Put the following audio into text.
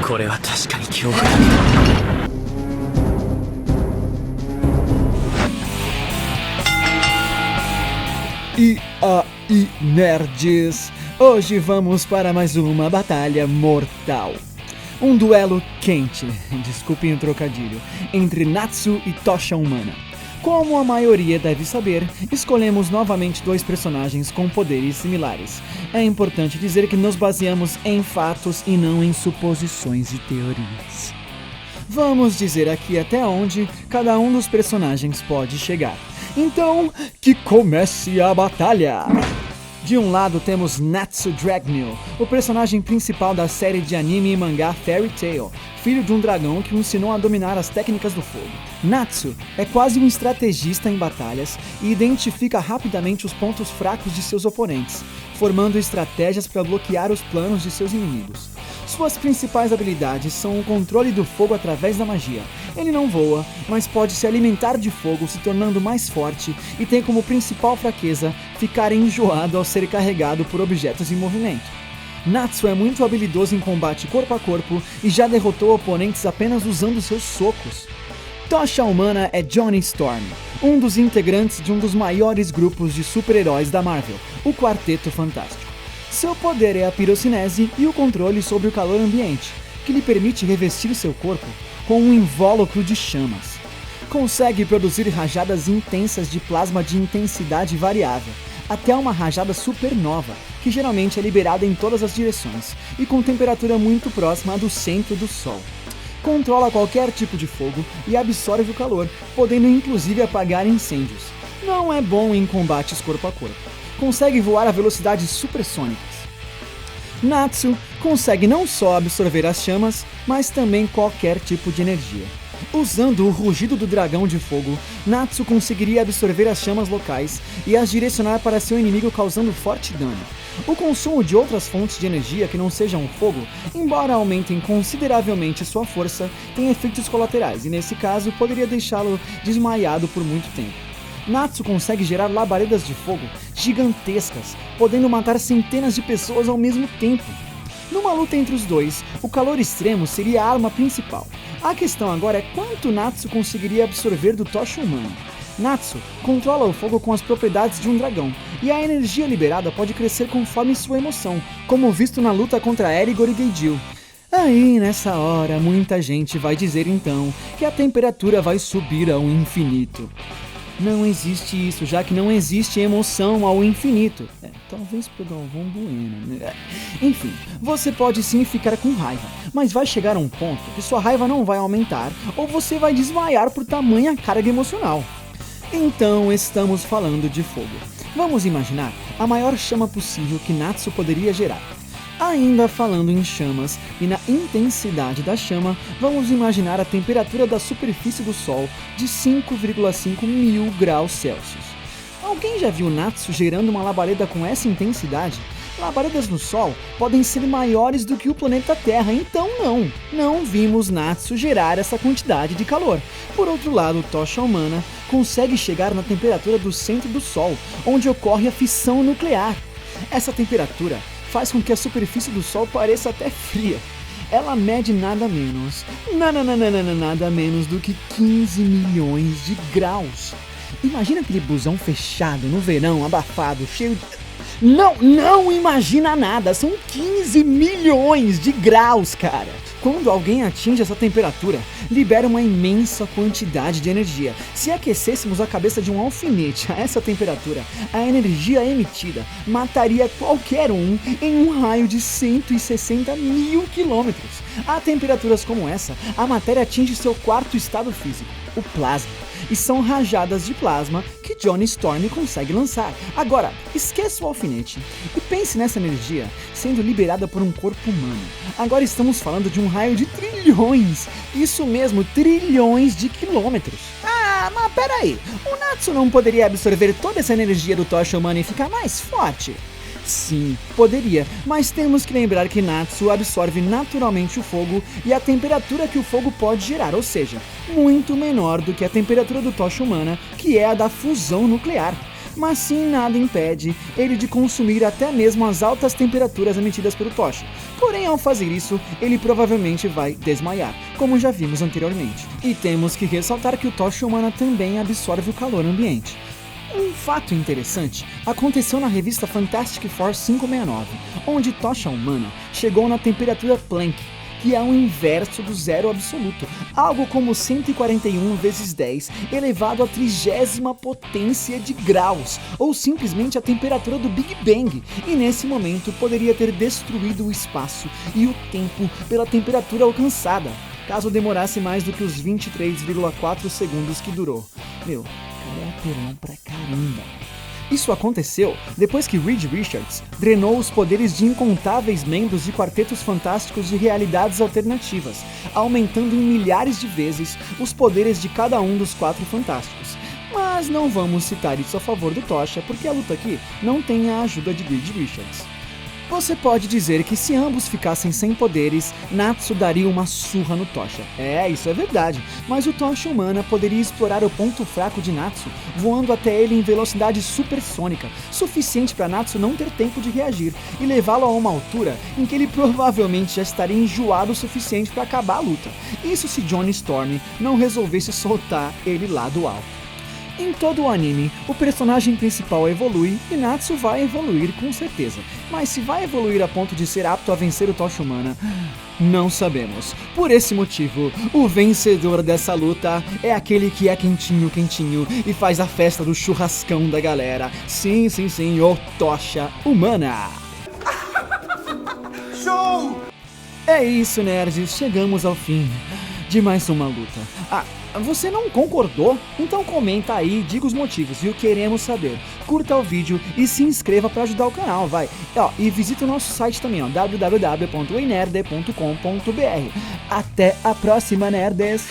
これは確かに恐怖だ。E aí, nerds! Hoje vamos para mais uma batalha mortal. Um duelo quente, desculpem o trocadilho, entre Natsu e Tocha Humana. Como a maioria deve saber, escolhemos novamente dois personagens com poderes similares. É importante dizer que nos baseamos em fatos e não em suposições e teorias. Vamos dizer aqui até onde cada um dos personagens pode chegar. Então, que comece a batalha! De um lado temos Natsu Dragneel, o personagem principal da série de anime e mangá Fairy Tail, filho de um dragão que o ensinou a dominar as técnicas do fogo. Natsu é quase um estrategista em batalhas e identifica rapidamente os pontos fracos de seus oponentes, formando estratégias para bloquear os planos de seus inimigos. Suas principais habilidades são o controle do fogo através da magia. Ele não voa, mas pode se alimentar de fogo, se tornando mais forte, e tem como principal fraqueza ficar enjoado ao ser carregado por objetos em movimento. Natsu é muito habilidoso em combate corpo a corpo e já derrotou oponentes apenas usando seus socos. Tocha Humana é Johnny Storm, um dos integrantes de um dos maiores grupos de super-heróis da Marvel, o Quarteto Fantástico. Seu poder é a pirocinese e o controle sobre o calor ambiente, que lhe permite revestir seu corpo com um invólucro de chamas. Consegue produzir rajadas intensas de plasma de intensidade variável, até uma rajada supernova, que geralmente é liberada em todas as direções, e com temperatura muito próxima à do centro do Sol. Controla qualquer tipo de fogo e absorve o calor, podendo inclusive apagar incêndios. Não é bom em combates corpo a corpo. Consegue voar a velocidades supersônicas. Natsu consegue não só absorver as chamas, mas também qualquer tipo de energia. Usando o rugido do dragão de fogo, Natsu conseguiria absorver as chamas locais e as direcionar para seu inimigo, causando forte dano. O consumo de outras fontes de energia que não sejam o fogo, embora aumentem consideravelmente sua força, tem efeitos colaterais e, nesse caso, poderia deixá-lo desmaiado por muito tempo. Natsu consegue gerar labaredas de fogo gigantescas, podendo matar centenas de pessoas ao mesmo tempo. Numa luta entre os dois, o calor extremo seria a arma principal. A questão agora é quanto Natsu conseguiria absorver do Tocha Humana. Natsu controla o fogo com as propriedades de um dragão, e a energia liberada pode crescer conforme sua emoção, como visto na luta contra Erigor e Geijil. Aí, nessa hora, muita gente vai dizer então que a temperatura vai subir ao infinito. Não existe isso, já que não existe emoção ao infinito. Talvez pro Galvão Bueno, né? Enfim, você pode sim ficar com raiva, mas vai chegar a um ponto que sua raiva não vai aumentar ou você vai desmaiar por tamanha carga emocional. Então estamos falando de fogo. Vamos imaginar a maior chama possível que Natsu poderia gerar. Ainda falando em chamas e na intensidade da chama, vamos imaginar a temperatura da superfície do Sol de 5,5 mil graus Celsius. Alguém já viu Natsu gerando uma labareda com essa intensidade? Labaredas no Sol podem ser maiores do que o planeta Terra, então não vimos Natsu gerar essa quantidade de calor. Por outro lado, Tocha Humana consegue chegar na temperatura do centro do Sol, onde ocorre a fissão nuclear. Essa temperatura faz com que a superfície do Sol pareça até fria. Ela mede nada menos do que 15 milhões de graus. Imagina aquele busão fechado no verão, abafado, cheio de... Não imagina nada, são 15 milhões de graus, cara. Quando alguém atinge essa temperatura, libera uma imensa quantidade de energia. Se aquecêssemos a cabeça de um alfinete a essa temperatura, a energia emitida mataria qualquer um em um raio de 160 mil quilômetros. A temperaturas como essa, a matéria atinge seu quarto estado físico, o plasma. E são rajadas de plasma que Johnny Storm consegue lançar. Agora, esqueça o alfinete e pense nessa energia sendo liberada por um corpo humano. Agora estamos falando de um raio de trilhões, isso mesmo, trilhões de quilômetros. Mas peraí, o Natsu não poderia absorver toda essa energia do Tocha Humana e ficar mais forte? Sim, poderia, mas temos que lembrar que Natsu absorve naturalmente o fogo e a temperatura que o fogo pode gerar, ou seja, muito menor do que a temperatura do Tocha Humana, que é a da fusão nuclear. mas sim nada impede ele de consumir até mesmo as altas temperaturas emitidas pelo Tocha. Porém, ao fazer isso, ele provavelmente vai desmaiar, como já vimos anteriormente. E temos que ressaltar que o Tocha humana também absorve o calor ambiente. Um fato interessante aconteceu na revista Fantastic Four 569, onde Tocha humana chegou na temperatura Planck, que é o inverso do zero absoluto, algo como 141 vezes 10 elevado à 30ª potência de graus, ou simplesmente a temperatura do Big Bang, e nesse momento poderia ter destruído o espaço e o tempo pela temperatura alcançada, caso demorasse mais do que os 23,4 segundos que durou. Meu, cara, é apelão pra caramba. Isso aconteceu depois que Reed Richards drenou os poderes de incontáveis membros de quartetos fantásticos de realidades alternativas, aumentando em milhares de vezes os poderes de cada um dos 4 fantásticos. Mas não vamos citar isso a favor do Tocha, porque a luta aqui não tem a ajuda de Reed Richards. Você pode dizer que se ambos ficassem sem poderes, Natsu daria uma surra no Tocha. Isso é verdade, mas o Tocha humana poderia explorar o ponto fraco de Natsu, voando até ele em velocidade supersônica, suficiente para Natsu não ter tempo de reagir, e levá-lo a uma altura em que ele provavelmente já estaria enjoado o suficiente para acabar a luta. Isso se Johnny Storm não resolvesse soltar ele lá do alto. Em todo o anime, o personagem principal evolui e Natsu vai evoluir com certeza, mas se vai evoluir a ponto de ser apto a vencer o Tocha humana, não sabemos. Por esse motivo, o vencedor dessa luta é aquele que é quentinho e faz a festa do churrascão da galera. Sim, o Tocha humana. Show! É isso, nerds, chegamos ao fim de mais uma luta. Você não concordou? Então comenta aí, diga os motivos, viu? Queremos saber. Curta o vídeo e se inscreva para ajudar o canal, vai. E visita o nosso site também, www.einerde.com.br. Até a próxima, nerds!